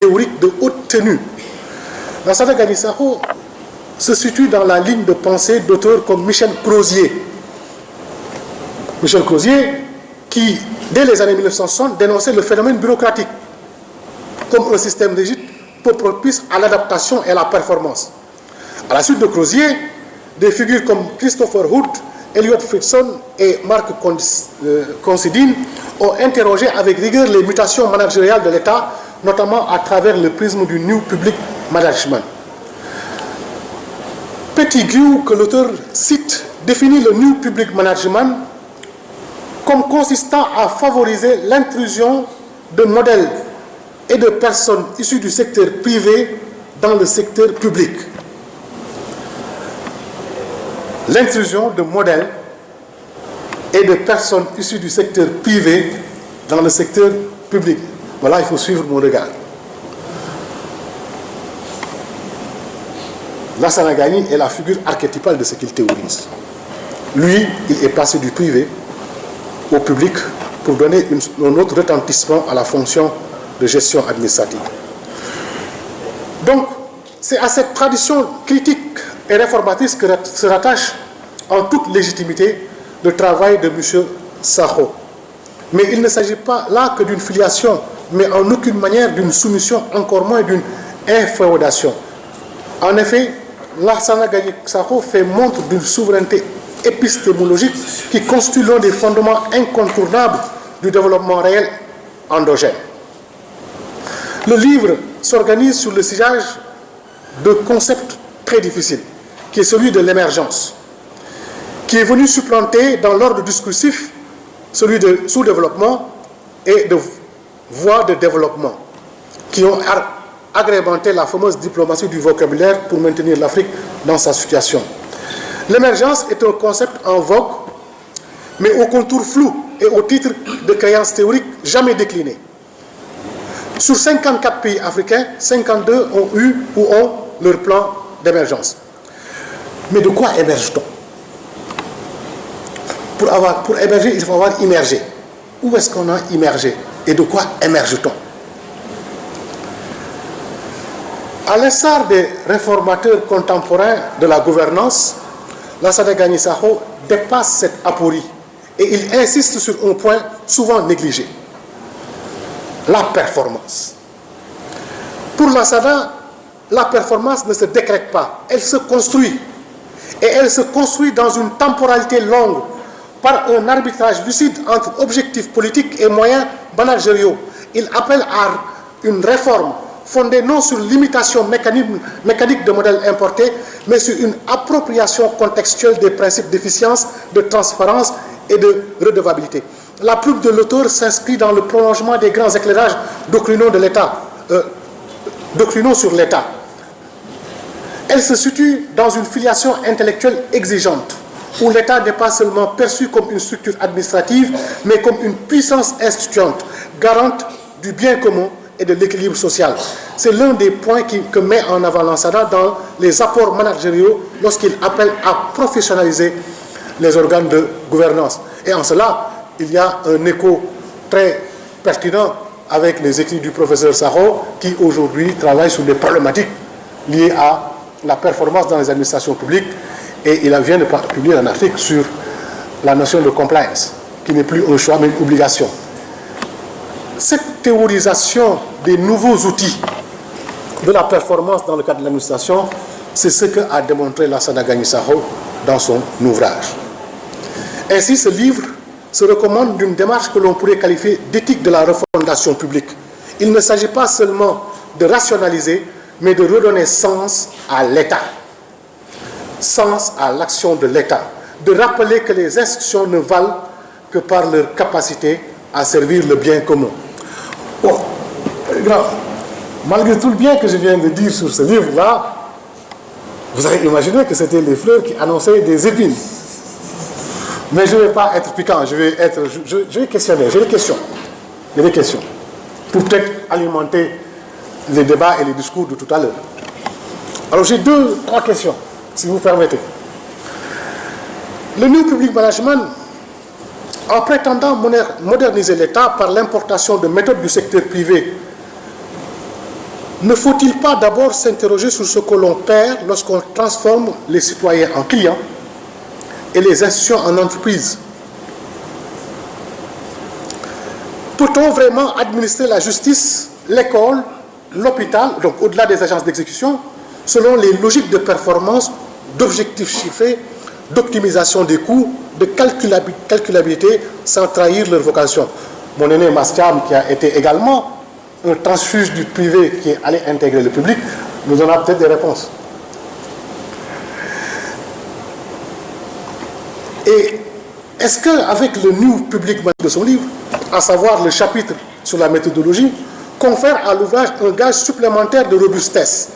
théorique de haute tenue. Lansana Gagny Sakho se situe dans la ligne de pensée d'auteurs comme Michel Crozier. Michel Crozier, qui, dès les années 1960, dénonçait le phénomène bureaucratique comme un système rigide peu propice à l'adaptation et à la performance. À la suite de Crozier, des figures comme Christopher Hood, Elliot Friedson et Marc Considine ont interrogé avec rigueur les mutations managériales de l'État, notamment à travers le prisme du New Public Management. Pettigrew, que l'auteur cite, définit le New Public Management comme consistant à favoriser l'intrusion de modèles et de personnes issues du secteur privé dans le secteur public. L'intrusion de modèles et de personnes issues du secteur privé dans le secteur public. Voilà, il faut suivre mon regard. Lansana Gagny est la figure archétypale de ce qu'il théorise. Lui, il est passé du privé au public pour donner un autre retentissement à la fonction de gestion administrative. Donc, c'est à cette tradition critique et réformatrice que se rattache en toute légitimité le travail de M. Sakho. Mais il ne s'agit pas là que d'une filiation, mais en aucune manière d'une soumission, encore moins d'une inféodation. En effet, Lansana Gagny Sakho fait montre d'une souveraineté épistémologique qui constitue l'un des fondements incontournables du développement réel endogène. Le livre s'organise sur le sillage de concepts très difficiles, qui est celui de l'émergence, qui est venu supplanter dans l'ordre discursif celui de sous-développement et de voies de développement, qui ont agrémenté la fameuse diplomatie du vocabulaire pour maintenir l'Afrique dans sa situation. L'émergence est un concept en vogue, mais au contour flou et au titre de créances théoriques jamais déclinées. Sur 54 pays africains, 52 ont eu ou ont leur plan d'émergence. Mais de quoi émerge-t-on? Pour émerger, il faut avoir immergé. Où est-ce qu'on a immergé? Et de quoi émerge-t-on? À l'instar des réformateurs contemporains de la gouvernance, Lansana Gagny Sakho dépasse cette aporie et il insiste sur un point souvent négligé: la performance. Pour Lansana, la performance ne se décrète pas, elle se construit. Et elle se construit dans une temporalité longue par un arbitrage lucide entre objectifs politiques et moyens managériaux. Il appelle à une réforme fondée non sur l'imitation mécanique de modèles importés, mais sur une appropriation contextuelle des principes d'efficience, de transparence et de redevabilité. La plume de l'auteur s'inscrit dans le prolongement des grands éclairages doctrinaux de l'État, doctrinaux sur l'État. Elle se situe dans une filiation intellectuelle exigeante, où l'État n'est pas seulement perçu comme une structure administrative, mais comme une puissance instituante, garante du bien commun et de l'équilibre social. C'est l'un des points que met en avant Lansana dans les apports managériaux lorsqu'il appelle à professionnaliser les organes de gouvernance. Et en cela, il y a un écho très pertinent avec les écrits du professeur Sakho, qui aujourd'hui travaille sur des problématiques liées à la performance dans les administrations publiques, et il vient de publier un article sur la notion de compliance, qui n'est plus un choix mais une obligation. Cette théorisation des nouveaux outils de la performance dans le cadre de l'administration, c'est ce qu'a démontré Lansana Gagny Sakho dans son ouvrage. Ainsi, ce livre se recommande d'une démarche que l'on pourrait qualifier d'éthique de la refondation publique. Il ne s'agit pas seulement de rationaliser, mais de redonner sens à l'État, sens à l'action de l'État, de rappeler que les institutions ne valent que par leur capacité à servir le bien commun. Bon, malgré tout le bien que je viens de dire sur ce livre-là, vous avez imaginé que c'était les fleurs qui annonçaient des épines. Mais je ne vais pas être piquant, je vais questionner, j'ai des questions. Pour peut-être alimenter les débats et les discours de tout à l'heure. Alors j'ai 3 questions, si vous permettez. Le New Public Management, en prétendant moderniser l'État par l'importation de méthodes du secteur privé Ne faut-il pas d'abord s'interroger sur ce que l'on perd lorsqu'on transforme les citoyens en clients et les institutions en entreprises? Peut-on vraiment administrer la justice, l'école, l'hôpital, donc au-delà des agences d'exécution, selon les logiques de performance, d'objectifs chiffrés, d'optimisation des coûts, de calculabilité, sans trahir leur vocation? Mon aîné Mastiam, qui a été également un transfuge du privé qui est allé intégrer le public, nous en a peut-être des réponses. Et est-ce qu'avec le New Public Management de son livre, à savoir le chapitre sur la méthodologie, confère à l'ouvrage un gage supplémentaire de robustesse?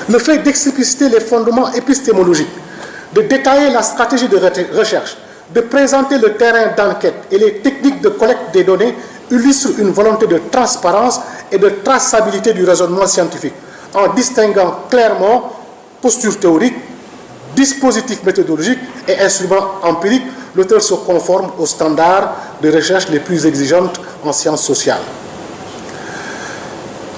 Le fait d'expliciter les fondements épistémologiques, de détailler la stratégie de recherche, de présenter le terrain d'enquête et les techniques de collecte des données illustre une volonté de transparence et de traçabilité du raisonnement scientifique, en distinguant clairement posture théorique, dispositif méthodologique et instruments empiriques. L'auteur se conforme aux standards de recherche les plus exigeantes en sciences sociales.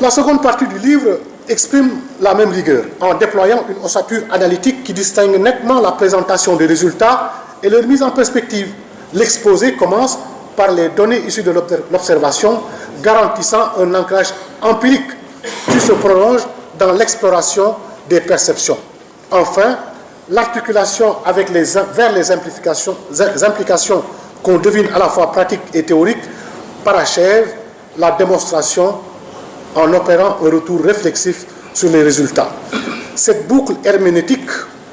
La seconde partie du livre exprime la même rigueur en déployant une ossature analytique qui distingue nettement la présentation des résultats et leur mise en perspective. L'exposé commence par les données issues de l'observation, garantissant un ancrage empirique qui se prolonge dans l'exploration des perceptions. Enfin, l'articulation vers les implications qu'on devine à la fois pratiques et théoriques parachève la démonstration en opérant un retour réflexif sur les résultats. Cette boucle herméneutique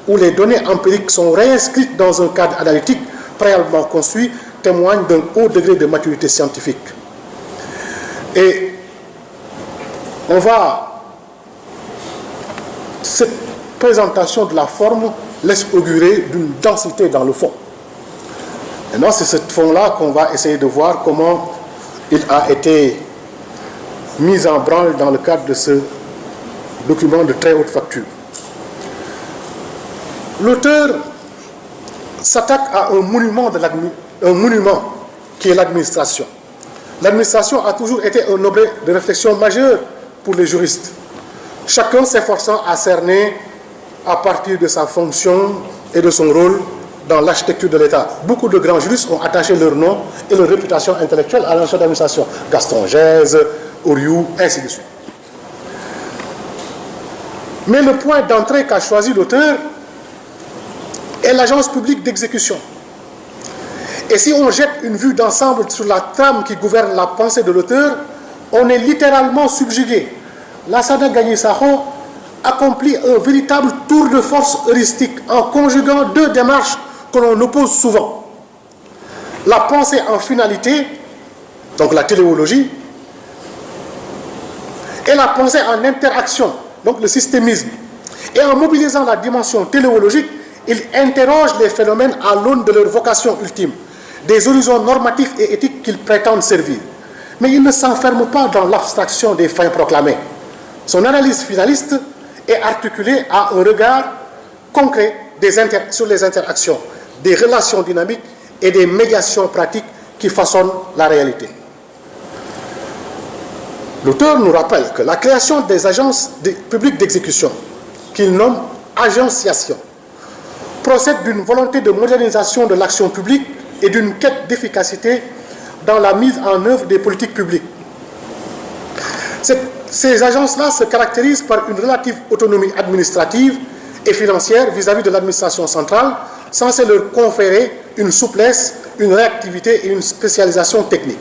où les données empiriques sont réinscrites dans un cadre analytique préalablement construit témoigne d'un haut degré de maturité scientifique. Et cette présentation de la forme laisse augurer d'une densité dans le fond. Maintenant, c'est ce fond-là qu'on va essayer de voir comment il a été mis en branle dans le cadre de ce document de très haute facture. L'auteur s'attaque à un monument qui est l'administration. L'administration a toujours été un objet de réflexion majeur pour les juristes, chacun s'efforçant à cerner à partir de sa fonction et de son rôle dans l'architecture de l'État. Beaucoup de grands juristes ont attaché leur nom et leur réputation intellectuelle à l'ancienne administration. Gaston Gèze, Oriou, ainsi de suite. Mais le point d'entrée qu'a choisi l'auteur est l'agence publique d'exécution. Et si on jette une vue d'ensemble sur la trame qui gouverne la pensée de l'auteur, on est littéralement subjugué. Lassana Gagny Sakho accomplit un véritable tour de force heuristique en conjuguant deux démarches que l'on oppose souvent. La pensée en finalité, donc la téléologie, et la pensée en interaction, donc le systémisme. Et en mobilisant la dimension téléologique, il interroge les phénomènes à l'aune de leur vocation ultime, des horizons normatifs et éthiques qu'ils prétendent servir. Mais il ne s'enferme pas dans l'abstraction des fins proclamées. Son analyse finaliste est articulée à un regard concret sur les interactions, des relations dynamiques et des médiations pratiques qui façonnent la réalité. L'auteur nous rappelle que la création des agences publiques d'exécution, qu'il nomme agenciation, procède d'une volonté de modernisation de l'action publique et d'une quête d'efficacité dans la mise en œuvre des politiques publiques. Ces agences-là se caractérisent par une relative autonomie administrative et financière vis-à-vis de l'administration centrale, censée leur conférer une souplesse, une réactivité et une spécialisation technique.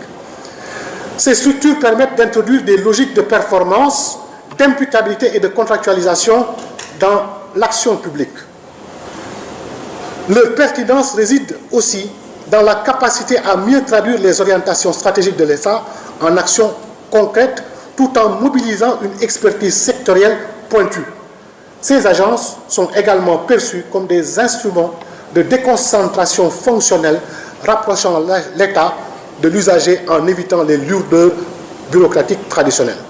Ces structures permettent d'introduire des logiques de performance, d'imputabilité et de contractualisation dans l'action publique. Leur pertinence réside aussi dans la capacité à mieux traduire les orientations stratégiques de l'État en actions concrètes tout en mobilisant une expertise sectorielle pointue. Ces agences sont également perçues comme des instruments de déconcentration fonctionnelle rapprochant l'État de l'usager en évitant les lourdeurs bureaucratiques traditionnelles.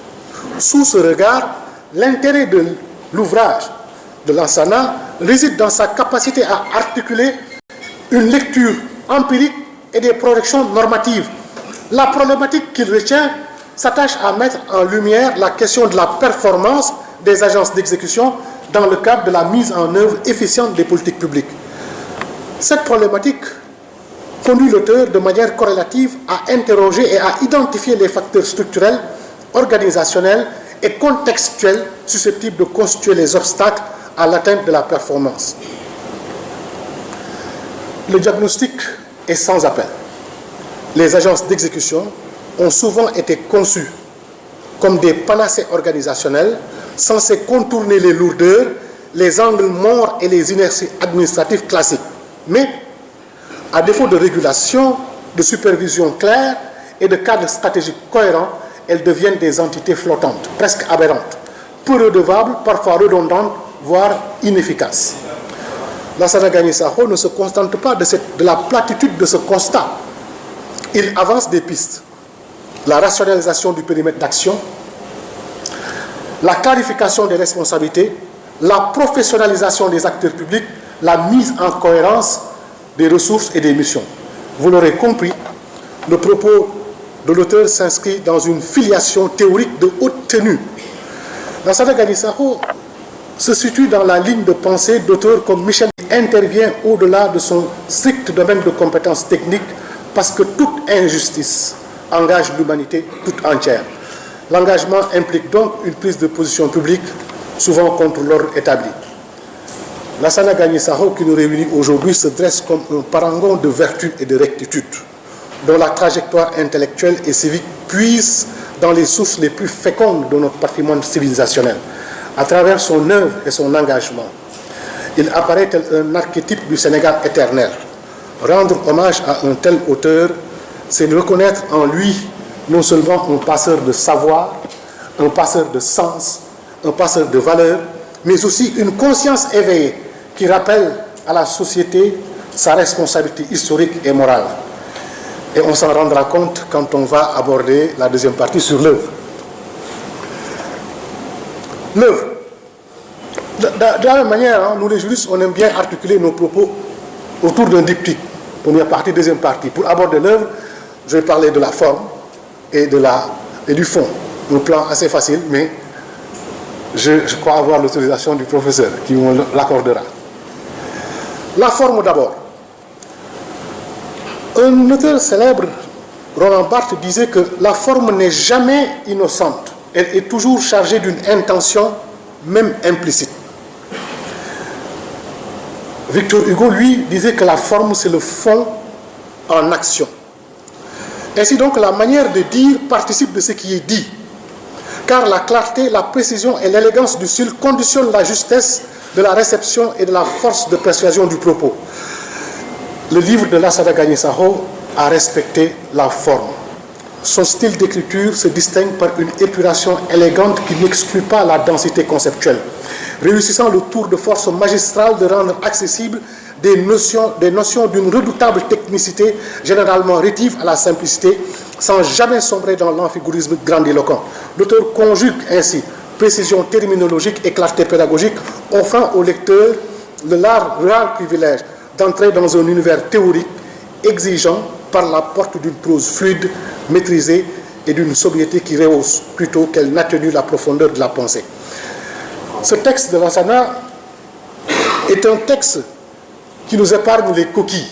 Sous ce regard, l'intérêt de l'ouvrage de Lansana réside dans sa capacité à articuler une lecture empirique et des projections normatives. La problématique qu'il retient s'attache à mettre en lumière la question de la performance des agences d'exécution dans le cadre de la mise en œuvre efficiente des politiques publiques. Cette problématique conduit l'auteur de manière corrélative à interroger et à identifier les facteurs structurels, organisationnels et contextuels susceptibles de constituer les obstacles à l'atteinte de la performance. Le diagnostic est sans appel. Les agences d'exécution ont souvent été conçues comme des panacées organisationnelles censées contourner les lourdeurs, les angles morts et les inerties administratives classiques. Mais, à défaut de régulation, de supervision claire et de cadres stratégiques cohérents, elles deviennent des entités flottantes, presque aberrantes, peu redevables, parfois redondantes, voire inefficaces. Lassana Gagny Sakho ne se contente pas de la platitude de ce constat. Il avance des pistes. La rationalisation du périmètre d'action, la clarification des responsabilités, la professionnalisation des acteurs publics, la mise en cohérence des ressources et des missions. Vous l'aurez compris, le propos de l'auteur s'inscrit dans une filiation théorique de haute tenue. Lassana Gagny Sakho se situe dans la ligne de pensée d'auteurs comme Michel, qui intervient au-delà de son strict domaine de compétences techniques parce que toute injustice engage l'humanité toute entière. L'engagement implique donc une prise de position publique, souvent contre l'ordre établi. Lassana Gagny Sakho, qui nous réunit aujourd'hui, se dresse comme un parangon de vertu et de rectitude, dont la trajectoire intellectuelle et civique puise dans les sources les plus fécondes de notre patrimoine civilisationnel. À travers son œuvre et son engagement, il apparaît tel un archétype du Sénégal éternel. Rendre hommage à un tel auteur, c'est reconnaître en lui non seulement un passeur de savoir, un passeur de sens, un passeur de valeurs, mais aussi une conscience éveillée qui rappelle à la société sa responsabilité historique et morale. Et on s'en rendra compte quand on va aborder la deuxième partie sur l'œuvre. L'œuvre. De la même manière, nous les juristes, on aime bien articuler nos propos autour d'un diptyque. Première partie, deuxième partie. Pour aborder l'œuvre, je vais parler de la forme et du fond. Un plan assez facile, mais je crois avoir l'autorisation du professeur qui me l'accordera. La forme d'abord. Un auteur célèbre, Roland Barthes, disait que la forme n'est jamais innocente. Elle est toujours chargée d'une intention, même implicite. Victor Hugo, lui, disait que la forme, c'est le fond en action. Ainsi donc, la manière de dire participe de ce qui est dit. Car la clarté, la précision et l'élégance du style conditionnent la justesse de la réception et de la force de persuasion du propos. Le livre de Lassana Gagny Sakho a respecté la forme. Son style d'écriture se distingue par une épuration élégante qui n'exclut pas la densité conceptuelle, réussissant le tour de force magistral de rendre accessibles des notions d'une redoutable technicité, généralement rétive à la simplicité, sans jamais sombrer dans l'amphigorisme grandiloquent. L'auteur conjugue ainsi précision terminologique et clarté pédagogique, offrant au lecteur le rare privilège d'entrer dans un univers théorique exigeant par la porte d'une prose fluide, maîtrisée et d'une sobriété qui rehausse plutôt qu'elle n'atténue la profondeur de la pensée. Ce texte de Lassana est un texte qui nous épargne les coquilles.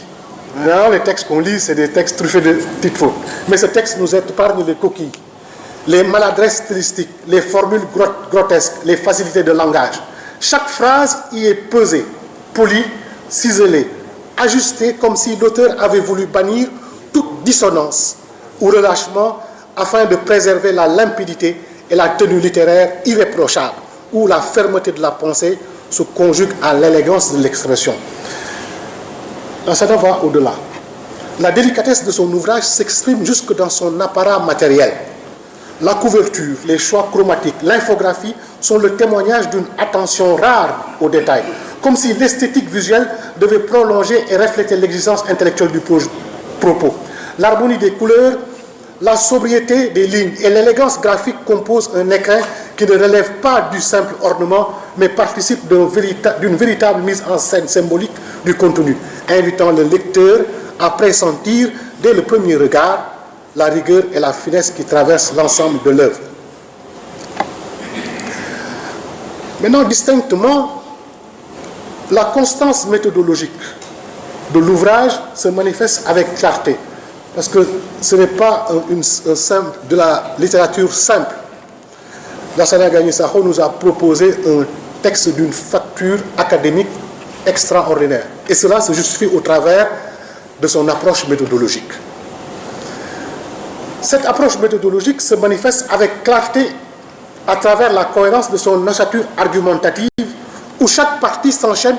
Là, les textes qu'on lit, c'est des textes truffés de petites fautes. Mais ce texte nous épargne les coquilles, les maladresses stylistiques, les formules grotesques, les facilités de langage. Chaque phrase y est pesée, polie, ciselée, ajustée comme si l'auteur avait voulu bannir toute dissonance ou relâchement afin de préserver la limpidité et la tenue littéraire irréprochable, où la fermeté de la pensée se conjugue à l'élégance de l'expression. Lassana va au-delà. La délicatesse de son ouvrage s'exprime jusque dans son apparat matériel. La couverture, les choix chromatiques, l'infographie sont le témoignage d'une attention rare aux détails, comme si l'esthétique visuelle devait prolonger et refléter l'exigence intellectuelle du propos. L'harmonie des couleurs, la sobriété des lignes et l'élégance graphique composent un écrin qui ne relève pas du simple ornement, mais participe d'une véritable mise en scène symbolique du contenu, invitant le lecteur à pressentir, dès le premier regard, la rigueur et la finesse qui traversent l'ensemble de l'œuvre. Maintenant, distinctement, la constance méthodologique de l'ouvrage se manifeste avec clarté, parce que ce n'est pas de la littérature simple. Lassana Gagny Sakho nous a proposé un texte d'une facture académique extraordinaire, et cela se justifie au travers de son approche méthodologique. Cette approche méthodologique se manifeste avec clarté à travers la cohérence de son ossature argumentative, où chaque partie s'enchaîne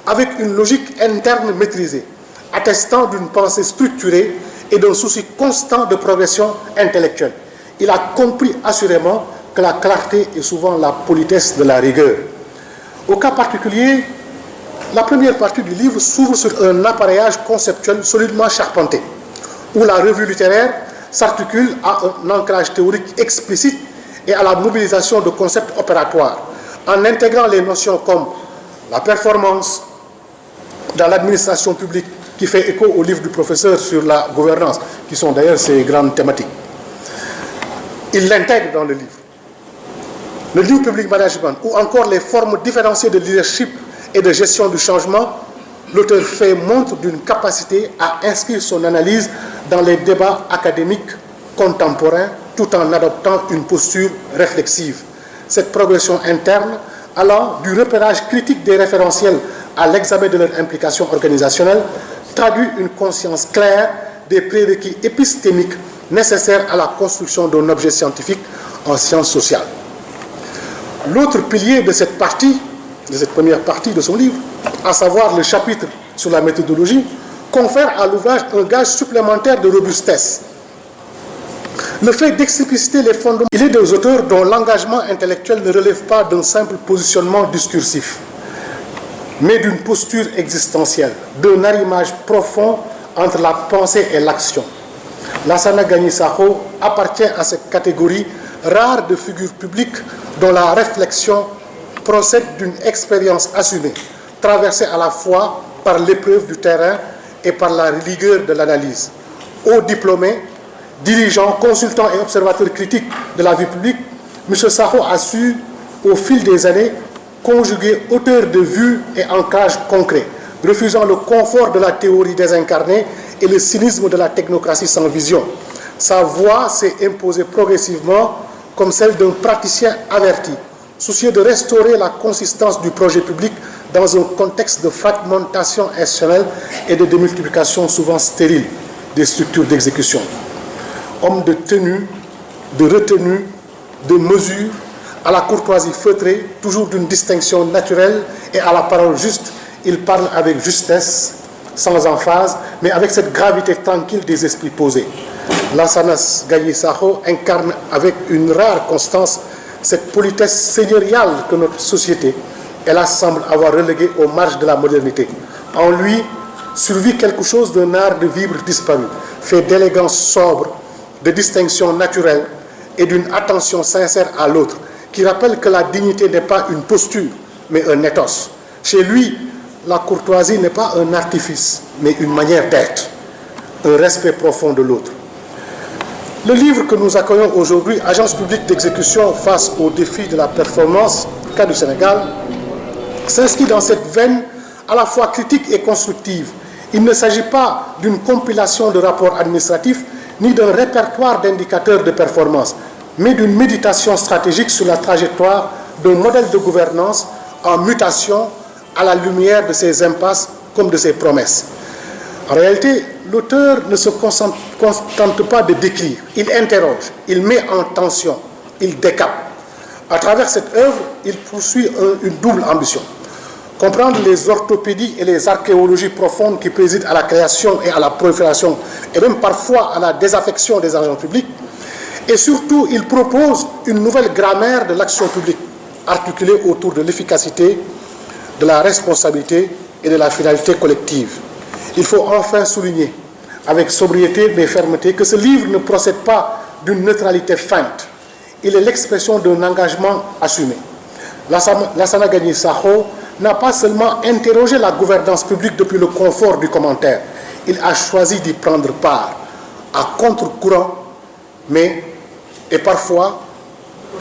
avec une logique interne maîtrisée, attestant d'une pensée structurée et d'un souci constant de progression intellectuelle. Il a compris assurément que la clarté est souvent la politesse de la rigueur. Au cas particulier, la première partie du livre s'ouvre sur un appareillage conceptuel solidement charpenté, où la revue littéraire s'articule à un ancrage théorique explicite et à la mobilisation de concepts opératoires, en intégrant les notions comme la performance dans l'administration publique, qui fait écho au livre du professeur sur la gouvernance, qui sont d'ailleurs ses grandes thématiques. Il l'intègre dans le livre. Le New Public Management, ou encore les formes différenciées de leadership et de gestion du changement, l'auteur fait montre d'une capacité à inscrire son analyse dans les débats académiques contemporains, tout en adoptant une posture réflexive. Cette progression interne, allant du repérage critique des référentiels à l'examen de leur implication organisationnelle, traduit une conscience claire des prérequis épistémiques nécessaires à la construction d'un objet scientifique en sciences sociales. L'autre pilier de cette première partie de son livre, à savoir le chapitre sur la méthodologie, confère à l'ouvrage un gage supplémentaire de robustesse. Le fait d'expliciter les fondements, il est des auteurs dont l'engagement intellectuel ne relève pas d'un simple positionnement discursif, mais d'une posture existentielle, d'un arrimage profond entre la pensée et l'action. Lassana Gagny Sakho appartient à cette catégorie rare de figures publiques dont la réflexion procède d'une expérience assumée, traversée à la fois par l'épreuve du terrain et par la rigueur de l'analyse. Haut diplômé, dirigeant, consultant et observateur critique de la vie publique, M. Sakho a su, au fil des années, conjuguer hauteur de vue et ancrage concret, refusant le confort de la théorie désincarnée et le cynisme de la technocratie sans vision. Sa voix s'est imposée progressivement comme celle d'un praticien averti, soucieux de restaurer la consistance du projet public dans un contexte de fragmentation institutionnelle et de démultiplication souvent stérile des structures d'exécution. Homme de tenue, de retenue, de mesure, à la courtoisie feutrée, toujours d'une distinction naturelle et à la parole juste, il parle avec justesse, sans emphase, mais avec cette gravité tranquille des esprits posés. Lassana Gagny Sakho incarne avec une rare constance cette politesse seigneuriale que notre société, hélas, semble avoir reléguée aux marges de la modernité. En lui survit quelque chose d'un art de vivre disparu, fait d'élégance sobre, de distinction naturelle et d'une attention sincère à l'autre, qui rappelle que la dignité n'est pas une posture, mais un ethos. Chez lui, la courtoisie n'est pas un artifice, mais une manière d'être, un respect profond de l'autre. Le livre que nous accueillons aujourd'hui, Agence publique d'exécution face aux défis de la performance, cas du Sénégal, s'inscrit dans cette veine à la fois critique et constructive. Il ne s'agit pas d'une compilation de rapports administratifs, ni d'un répertoire d'indicateurs de performance, mais d'une méditation stratégique sur la trajectoire d'un modèle de gouvernance en mutation à la lumière de ses impasses comme de ses promesses. En réalité, l'auteur ne se contente pas de décrire, il interroge, il met en tension, il décape. À travers cette œuvre, il poursuit une double ambition. Comprendre les orthopédies et les archéologies profondes qui président à la création et à la prolifération, et même parfois à la désaffection des agents publics. Et surtout, il propose une nouvelle grammaire de l'action publique, articulée autour de l'efficacité, de la responsabilité et de la finalité collective. Il faut enfin souligner, avec sobriété mais fermeté, que ce livre ne procède pas d'une neutralité feinte. Il est l'expression d'un engagement assumé. Lassana Gagny Sakho n'a pas seulement interrogé la gouvernance publique depuis le confort du commentaire. Il a choisi d'y prendre part, à contre-courant, et parfois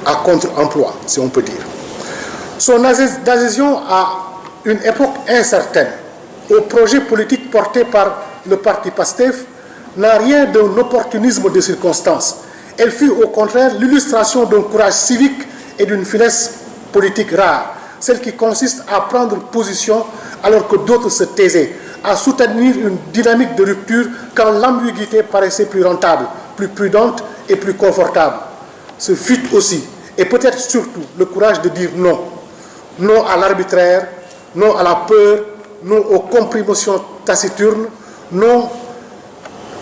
à contre-emploi, si on peut dire. Son adhésion à une époque incertaine au projet politique porté par le parti PASTEF n'a rien d'un opportunisme de circonstance. Elle fut au contraire l'illustration d'un courage civique et d'une finesse politique rare, celle qui consiste à prendre position alors que d'autres se taisaient, à soutenir une dynamique de rupture quand l'ambiguïté paraissait plus rentable, plus prudente et plus confortable. Ce fut aussi, et peut-être surtout, le courage de dire non. Non à l'arbitraire, non à la peur, non aux compromissions taciturnes, non,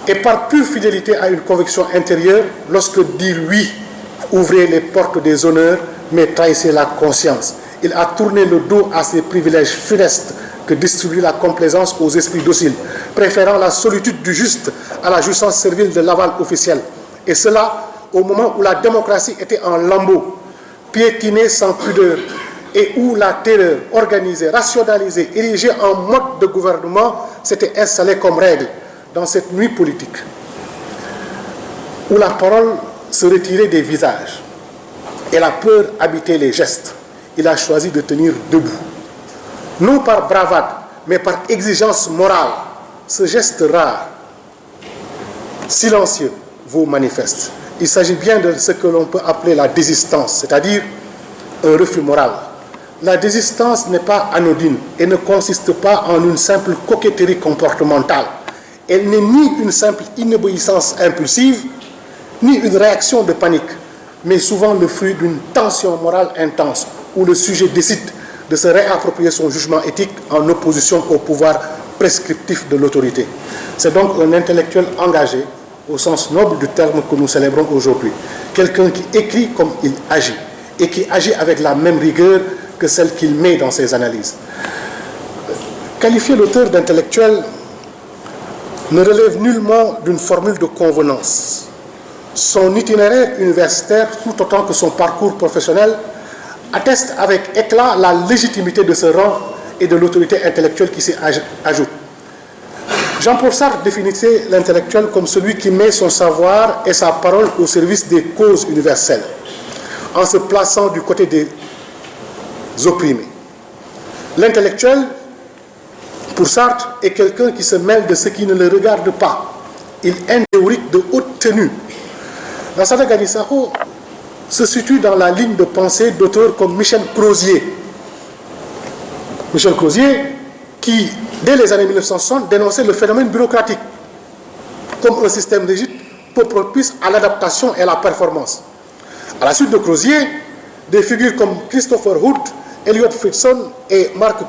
et par pure fidélité à une conviction intérieure, lorsque dire oui ouvrait les portes des honneurs, mais trahissait la conscience. Il a tourné le dos à ses privilèges funestes que distribue la complaisance aux esprits dociles, préférant la solitude du juste à la jouissance servile de l'aval officiel. Et cela au moment où la démocratie était en lambeaux, piétinée sans pudeur, et où la terreur organisée, rationalisée, érigée en mode de gouvernement s'était installée comme règle dans cette nuit politique, où la parole se retirait des visages et la peur habitait les gestes. Il a choisi de tenir debout. Non par bravade, mais par exigence morale. Ce geste rare, silencieux, vous manifeste. Il s'agit bien de ce que l'on peut appeler la désistance, c'est-à-dire un refus moral. La désistance n'est pas anodine et ne consiste pas en une simple coquetterie comportementale. Elle n'est ni une simple inobéissance impulsive, ni une réaction de panique, mais souvent le fruit d'une tension morale intense, où le sujet décide de se réapproprier son jugement éthique en opposition au pouvoir prescriptif de l'autorité. C'est donc un intellectuel engagé, au sens noble du terme que nous célébrons aujourd'hui. Quelqu'un qui écrit comme il agit, et qui agit avec la même rigueur que celle qu'il met dans ses analyses. Qualifier l'auteur d'intellectuel ne relève nullement d'une formule de convenance. Son itinéraire universitaire, tout autant que son parcours professionnel, atteste avec éclat la légitimité de ce rang et de l'autorité intellectuelle qui s'y ajoute. Jean-Paul Sartre définissait l'intellectuel comme celui qui met son savoir et sa parole au service des causes universelles, en se plaçant du côté des opprimés. L'intellectuel, pour Sartre, est quelqu'un qui se mêle de ce qui ne le regarde pas. Il est un théorique de haute tenue. Lansana Gagny Sakho se situe dans la ligne de pensée d'auteurs comme Michel Crozier. Michel Crozier, qui, dès les années 1960, dénonçait le phénomène bureaucratique comme un système rigide peu propice à l'adaptation et à la performance. À la suite de Crozier, des figures comme Christopher Hood, Elliot Friedson et Marc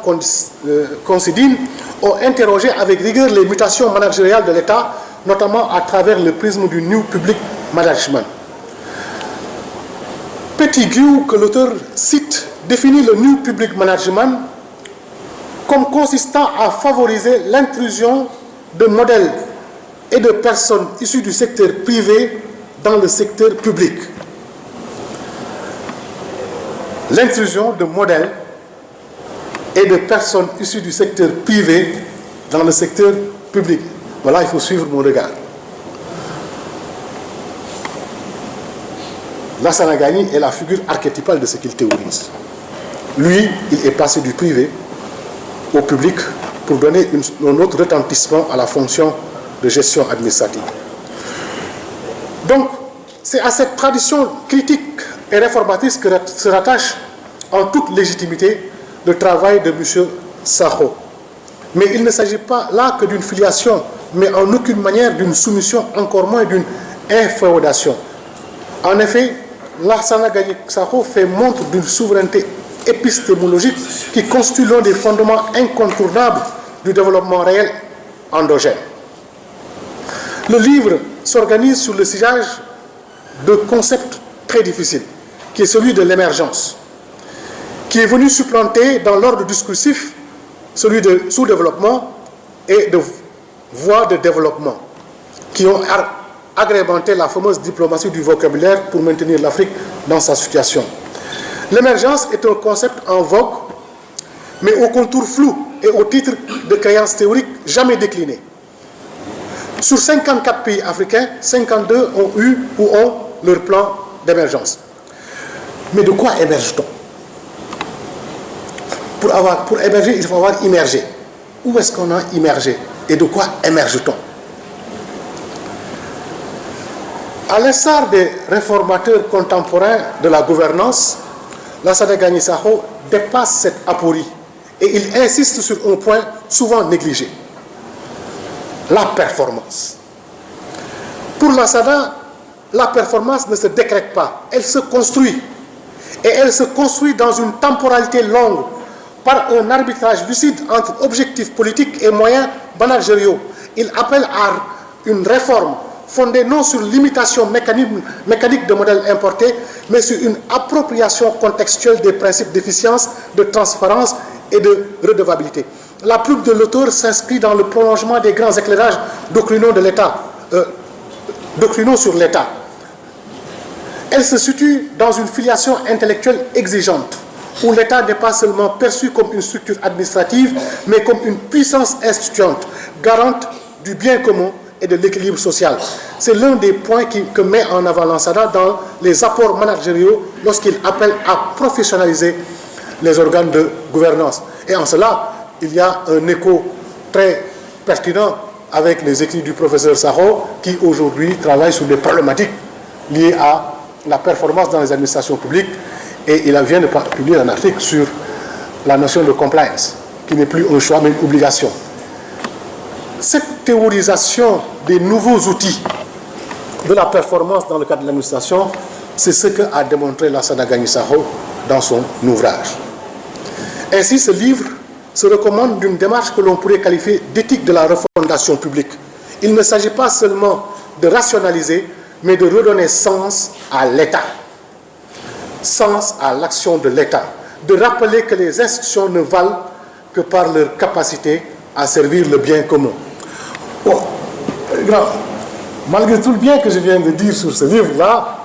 Considine ont interrogé avec rigueur les mutations managériales de l'État, notamment à travers le prisme du New Public Management. Petitgout, que l'auteur cite, définit le New Public Management comme consistant à favoriser l'intrusion de modèles et de personnes issues du secteur privé dans le secteur public. L'intrusion de modèles et de personnes issues du secteur privé dans le secteur public. Voilà, il faut suivre mon regard. Lansana Gagny est la figure archétypale de ce qu'il théorise. Lui, il est passé du privé au public pour donner un autre retentissement à la fonction de gestion administrative. Donc, c'est à cette tradition critique et réformatrice que se rattache en toute légitimité le travail de M. Sakho. Mais il ne s'agit pas là que d'une filiation, mais en aucune manière d'une soumission, encore moins d'une inféodation. En effet, Lansana Gagny Sakho fait montre d'une souveraineté épistémologique qui constitue l'un des fondements incontournables du développement réel endogène. Le livre s'organise sur le sillage de concepts très difficiles, qui est celui de l'émergence, qui est venu supplanter dans l'ordre discursif celui de sous-développement et de voies de développement, qui ont agrémenté la fameuse diplomatie du vocabulaire pour maintenir l'Afrique dans sa situation. L'émergence est un concept en vogue, mais au contour flou et au titre de créances théoriques jamais déclinées. Sur 54 pays africains, 52 ont eu ou ont leur plan d'émergence. Mais de quoi émerge-t-on? Pour émerger, il faut avoir immergé. Où est-ce qu'on a immergé? Et de quoi émerge-t-on? À l'instar des réformateurs contemporains de la gouvernance, Lassana Gagny Sakho dépasse cette aporie et il insiste sur un point souvent négligé: la performance. Pour Lassana, la performance ne se décrète pas, elle se construit. Et elle se construit dans une temporalité longue par un arbitrage lucide entre objectifs politiques et moyens managériaux. Il appelle à une réforme fondée non sur l'imitation mécanique de modèles importés, mais sur une appropriation contextuelle des principes d'efficience, de transparence et de redevabilité. La plume de l'auteur s'inscrit dans le prolongement des grands éclairages doctrinaux de l'État, doctrinaux sur l'État. Elle se situe dans une filiation intellectuelle exigeante, où l'État n'est pas seulement perçu comme une structure administrative, mais comme une puissance instituante, garante du bien commun et de l'équilibre social. C'est l'un des points que met en avant Lansana dans les apports managériaux lorsqu'il appelle à professionnaliser les organes de gouvernance. Et en cela, il y a un écho très pertinent avec les écrits du professeur Sakho, qui aujourd'hui travaille sur des problématiques liées à la performance dans les administrations publiques, et il vient de publier un article sur la notion de compliance, qui n'est plus un choix mais une obligation. Cette théorisation des nouveaux outils de la performance dans le cadre de l'administration, c'est ce qu'a démontré Lassana Gagny Sakho dans son ouvrage. Ainsi, ce livre se recommande d'une démarche que l'on pourrait qualifier d'éthique de la refondation publique. Il ne s'agit pas seulement de rationaliser, mais de redonner sens à l'État, sens à l'action de l'État, de rappeler que les institutions ne valent que par leur capacité à servir le bien commun. Bon, malgré tout le bien que je viens de dire sur ce livre-là,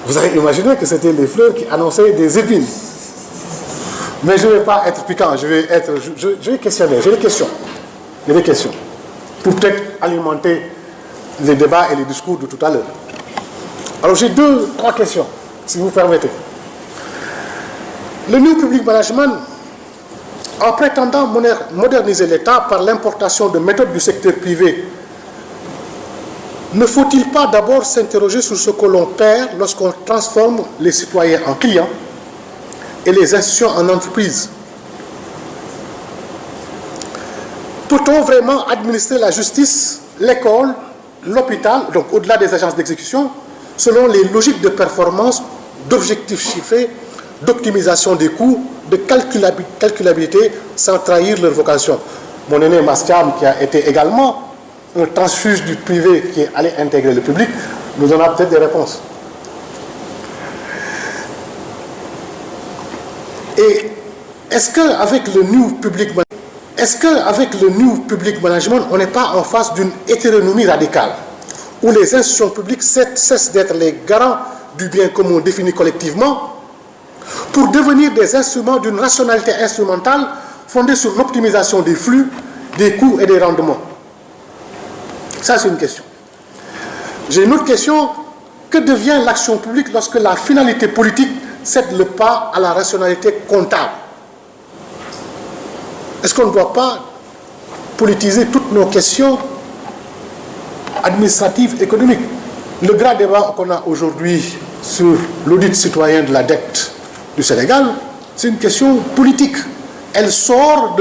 vous avez imaginé que c'était les fleurs qui annonçaient des épines. Mais je ne vais pas être piquant, je vais questionner, j'ai des questions, pour peut-être alimenter les débats et les discours de tout à l'heure. Alors j'ai 2-3 questions, si vous permettez. Le New Public Management, en prétendant moderniser l'État par l'importation de méthodes du secteur privé, ne faut-il pas d'abord s'interroger sur ce que l'on perd lorsqu'on transforme les citoyens en clients et les institutions en entreprises? Peut-on vraiment administrer la justice, l'école, l'hôpital, donc au-delà des agences d'exécution, selon les logiques de performance, d'objectifs chiffrés, d'optimisation des coûts, de calculabilité, sans trahir leur vocation? Mon aîné Mastiam, qui a été également un transfuge du privé qui est allé intégrer le public, nous en a peut-être des réponses. Et est-ce qu'avec le New Public Management, on n'est pas en face d'une hétéronomie radicale, où les institutions publiques cessent d'être les garants du bien commun défini collectivement pour devenir des instruments d'une rationalité instrumentale fondée sur l'optimisation des flux, des coûts et des rendements? Ça, c'est une question. J'ai une autre question. Que devient l'action publique lorsque la finalité politique cède le pas à la rationalité comptable? Est-ce qu'on ne doit pas politiser toutes nos questions administratives, économiques? Le grand débat qu'on a aujourd'hui sur l'audit citoyen de la dette du Sénégal, c'est une question politique. Elle sort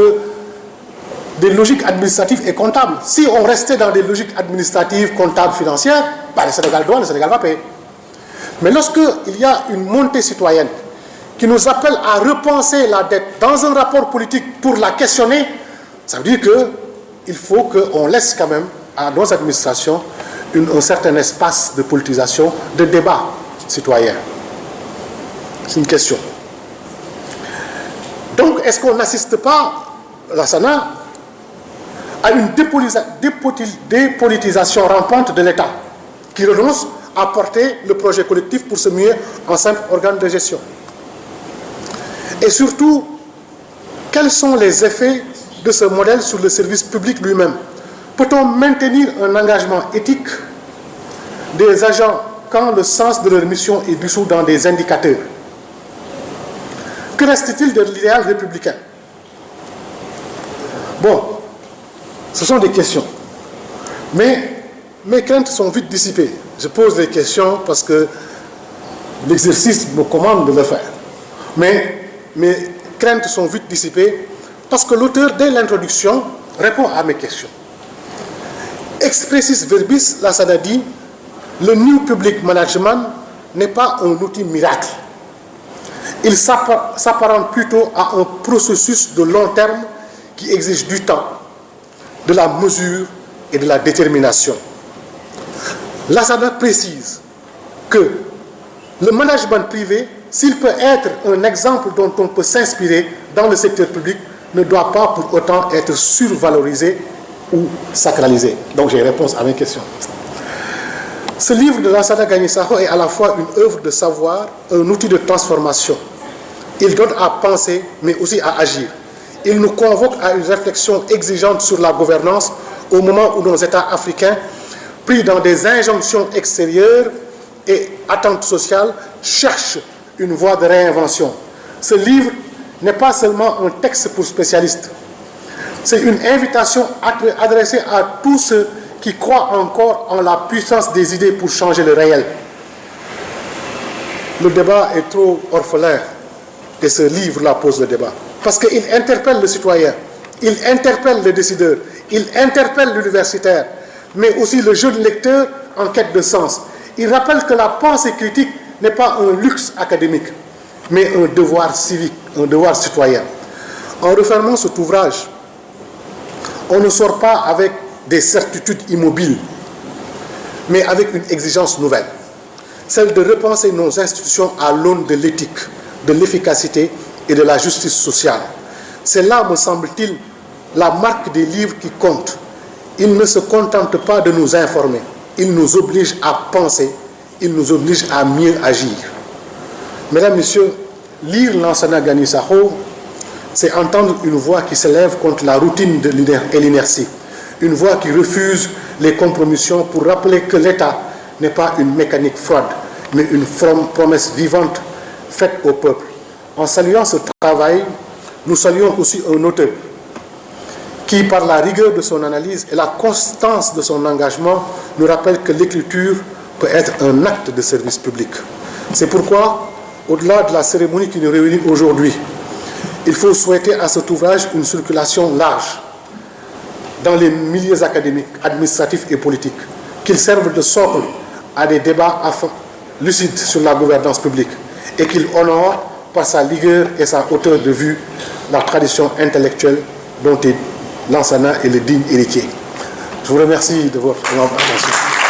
des logiques administratives et comptables. Si on restait dans des logiques administratives, comptables, financières, le Sénégal doit, le Sénégal va payer. Mais lorsqu'il y a une montée citoyenne qui nous appelle à repenser la dette dans un rapport politique pour la questionner, ça veut dire qu'il faut qu'on laisse quand même à nos administrations un certain espace de politisation, de débat citoyen. C'est une question. Donc, est-ce qu'on n'assiste pas, Lassana, à une dépolitisation rampante de l'État qui renonce à porter le projet collectif pour se muer en simple organe de gestion? Et surtout, quels sont les effets de ce modèle sur le service public lui-même? Peut-on maintenir un engagement éthique des agents quand le sens de leur mission est dissous dans des indicateurs? Que reste-t-il de l'idéal républicain? Bon, ce sont des questions. Mais mes craintes sont vite dissipées. Je pose les questions parce que l'exercice me commande de le faire. Mais mes craintes sont vite dissipées parce que l'auteur, dès l'introduction, répond à mes questions. Expressis verbis, Lassana dit, le New Public Management n'est pas un outil miracle. Il s'apparente plutôt à un processus de long terme qui exige du temps, de la mesure et de la détermination. Lassana précise que le management privé, s'il peut être un exemple dont on peut s'inspirer dans le secteur public, ne doit pas pour autant être survalorisé ou sacralisé. Donc j'ai réponse à mes questions. Ce livre de Lansana Gagny Sakho est à la fois une œuvre de savoir, un outil de transformation. Il donne à penser, mais aussi à agir. Il nous convoque à une réflexion exigeante sur la gouvernance au moment où nos États africains, pris dans des injonctions extérieures et attentes sociales, cherchent une voie de réinvention. Ce livre n'est pas seulement un texte pour spécialistes. C'est une invitation adressée à tous ceux qui croient encore en la puissance des idées pour changer le réel. Le débat est trop orphelin et ce livre-là pose le débat. Parce qu'il interpelle le citoyen, il interpelle le décideur, il interpelle l'universitaire, mais aussi le jeune lecteur en quête de sens. Il rappelle que la pensée critique n'est pas un luxe académique, mais un devoir civique, un devoir citoyen. En refermant cet ouvrage, on ne sort pas avec des certitudes immobiles, mais avec une exigence nouvelle, celle de repenser nos institutions à l'aune de l'éthique, de l'efficacité et de la justice sociale. C'est là, me semble-t-il, la marque des livres qui compte. Ils ne se contentent pas de nous informer, ils nous obligent à penser, ils nous obligent à mieux agir. Mesdames, Messieurs, lire Lansana Gagny Sakho, c'est entendre une voix qui s'élève contre la routine et l'inertie, une voix qui refuse les compromissions pour rappeler que l'État n'est pas une mécanique froide, mais une promesse vivante faite au peuple. En saluant ce travail, nous saluons aussi un auteur qui, par la rigueur de son analyse et la constance de son engagement, nous rappelle que l'écriture peut être un acte de service public. C'est pourquoi, au-delà de la cérémonie qui nous réunit aujourd'hui, il faut souhaiter à cet ouvrage une circulation large dans les milieux académiques, administratifs et politiques, qu'il serve de socle à des débats lucides sur la gouvernance publique et qu'il honore par sa rigueur et sa hauteur de vue la tradition intellectuelle dont Lansana est le digne héritier. Je vous remercie de votre attention.